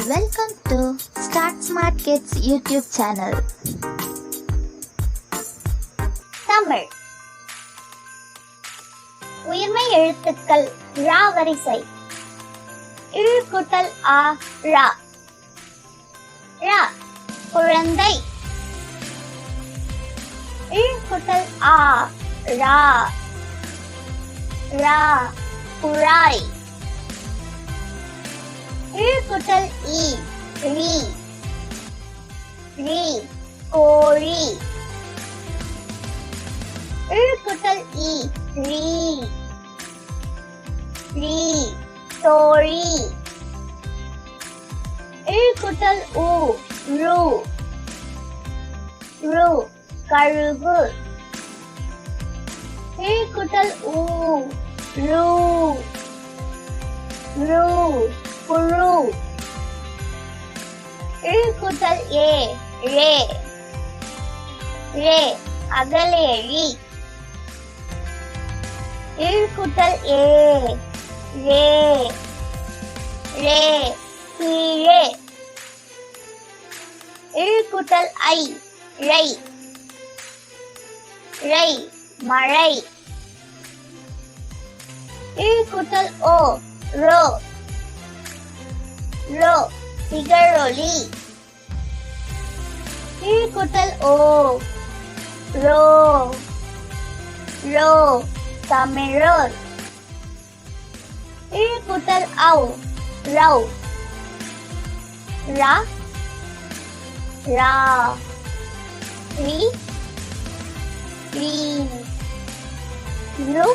Welcome to Start Smart Kids YouTube channel. Tamil உயிர்மை எழுத்துக்கள் ரா வரிசை இழ் கூட்டல் ஆ ரா ரா குழந்தை இழ் கூட்டல் ஆ ரா ரா குழாய் இழ் கூட்டல் ஈ ரீ ரீ கோழி இழ் கூட்டல் ஈ ரீ ரீ தோழி இழ் கூட்டல் ஊ ரு ரு கழுகு இழ் கூட்டல் ஊ ரு ரு புழு இழ் கூட்டல் ஏ ரே ரே அகலேழி இழ் கூட்டல் ஏ ரே ரே கீழே இழ் கூட்டல் ஐ ரை ரை மழை இழ் கூட்டல் ஓ ரோ ரோ திகழொலி இழ் கூட்டல் ஓ ரோ ரோ தமிழர் இழ் கூட்டல் ஔ ரௌ ரா ரா ரி ரீ ரு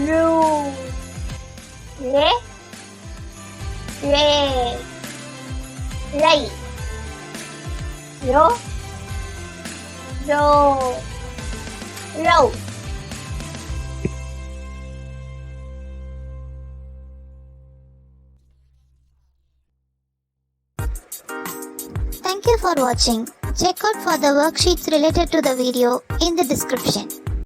ரு ரே ரே ரை ரோ ரோ ரௌ Thank you for watching. Check out for the worksheets related to the video in the description.